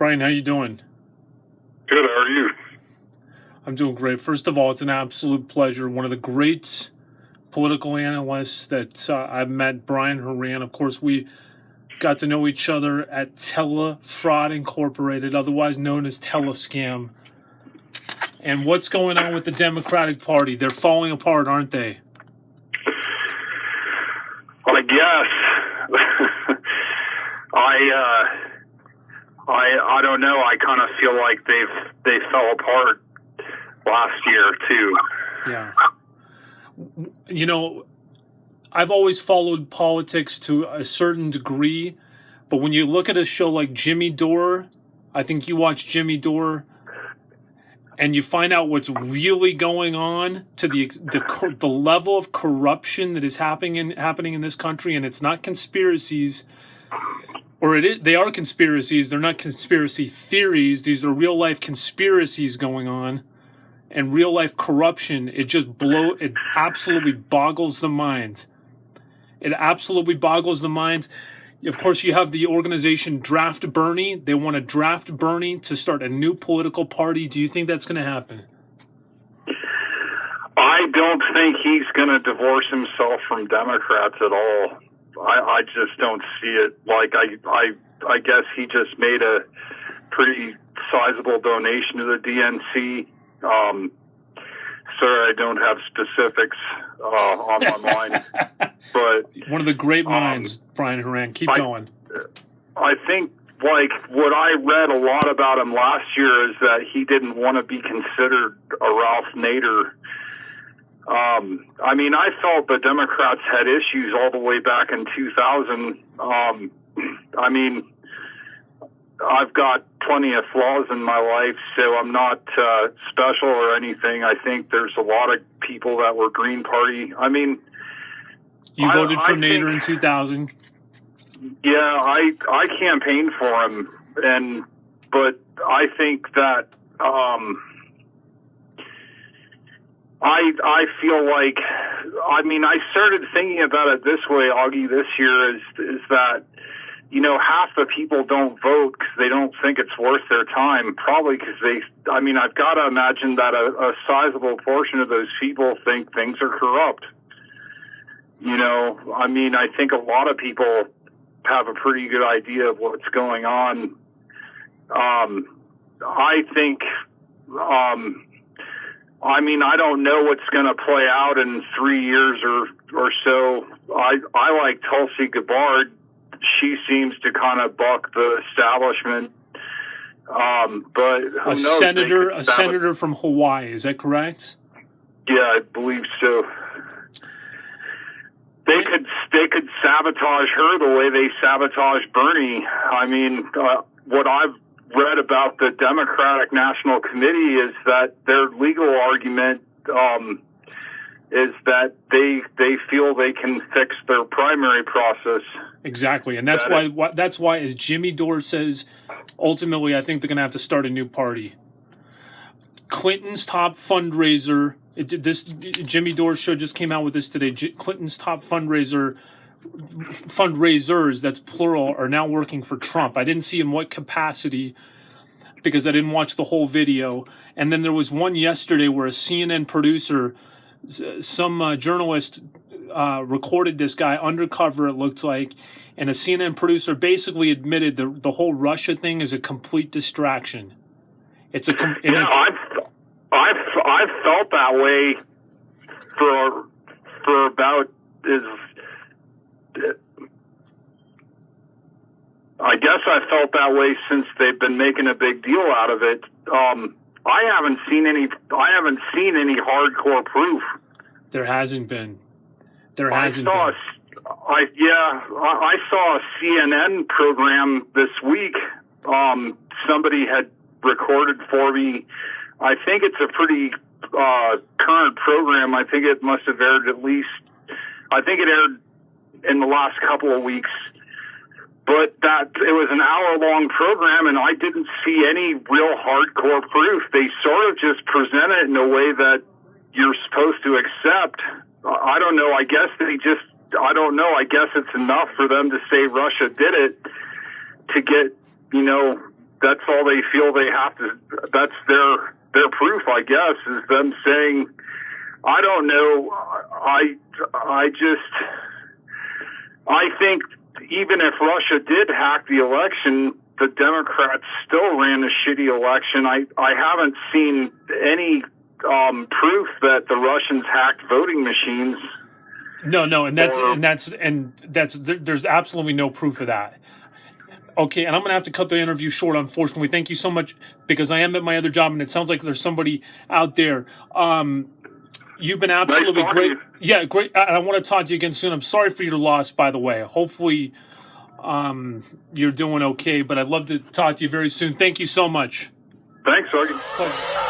Brian, how you doing? Good, how are you? I'm doing great. First of all, it's an absolute pleasure. One of the great political analysts that I've met, Brian Horan. Of course, we got to know each other at Telefraud Incorporated, otherwise known as Telescam. And what's going on with the Democratic Party? They're falling apart, aren't they? I guess. I don't know. I kind of feel like they fell apart last year too. Yeah. You know, I've always followed politics to a certain degree, but when you look at a show like Jimmy Dore, I think you watch Jimmy Dore, and you find out what's really going on to the level of corruption that is happening in this country, and it's not conspiracies, or they are conspiracies. They're not conspiracy theories. These are real life conspiracies going on, and real life corruption. It absolutely boggles the mind. It absolutely boggles the mind. Of course, you have the organization Draft Bernie. They want to draft Bernie to start a new political party. Do you think that's going to happen? I don't think he's going to divorce himself from Democrats at all. I just don't see it. Like, I guess he just made a pretty sizable donation to the DNC. Sorry, I don't have specifics on my mind. But one of the great minds, Brian Horan. Keep going. I think, like, what I read a lot about him last year is that he didn't want to be considered a Ralph Nader. I mean, I felt the Democrats had issues all the way back in 2000. I mean, I've got plenty of flaws in my life, so I'm not special or anything. I think there's a lot of people that were Green Party. I mean, you voted for Nader in 2000. Yeah, I campaigned for him, but I think that I feel like, I mean, I started thinking about it this way, Augie, this year is that, you know, half the people don't vote because they don't think it's worth their time, probably because I've got to imagine that a sizable portion of those people think things are corrupt. You know, I mean, I think a lot of people have a pretty good idea of what's going on. I think, I mean, I don't know what's going to play out in 3 years or so. I like Tulsi Gabbard. She seems to kind of buck the establishment. But who knows? A senator from Hawaii, is that correct? Yeah, I believe so. They could sabotage her the way they sabotage Bernie. I mean, what I've read about the Democratic National Committee is that their legal argument is that they feel they can fix their primary process. Exactly, and that's why, as Jimmy Dore says, ultimately, I think they're going to have to start a new party. Clinton's top fundraiser. Jimmy Dore show just came out with this today. Clinton's top fundraisers, that's plural, are now working for Trump. I didn't see in what capacity because I didn't watch the whole video. And then there was one yesterday where a CNN producer, some journalist recorded this guy undercover, it looked like, and a CNN producer basically admitted the whole Russia thing is a complete distraction. I've felt that way for about I guess I felt that way since they've been making a big deal out of it. I haven't seen any hardcore proof. There hasn't been. I saw a CNN program this week. Somebody had recorded for me. I think it's a pretty current program. I think it must have aired I think it aired in the last couple of weeks. But it was an hour-long program, and I didn't see any real hardcore proof. They sort of just present it in a way that you're supposed to accept. I don't know. I guess I don't know. I guess it's enough for them to say Russia did it to get, that's all they feel they have to. That's their proof, I guess, is them saying, I don't know. I think even if Russia did hack the election, the Democrats still ran a shitty election. I haven't seen any proof that the Russians hacked voting machines. No, there's absolutely no proof of that. Okay, and I'm going to have to cut the interview short, unfortunately. Thank you so much, because I am at my other job, and it sounds like there's somebody out there. You've been absolutely great. Yeah, great. And I want to talk to you again soon. I'm sorry for your loss, by the way. Hopefully you're doing okay, but I'd love to talk to you very soon. Thank you so much. Thanks, Augie. Pleasure.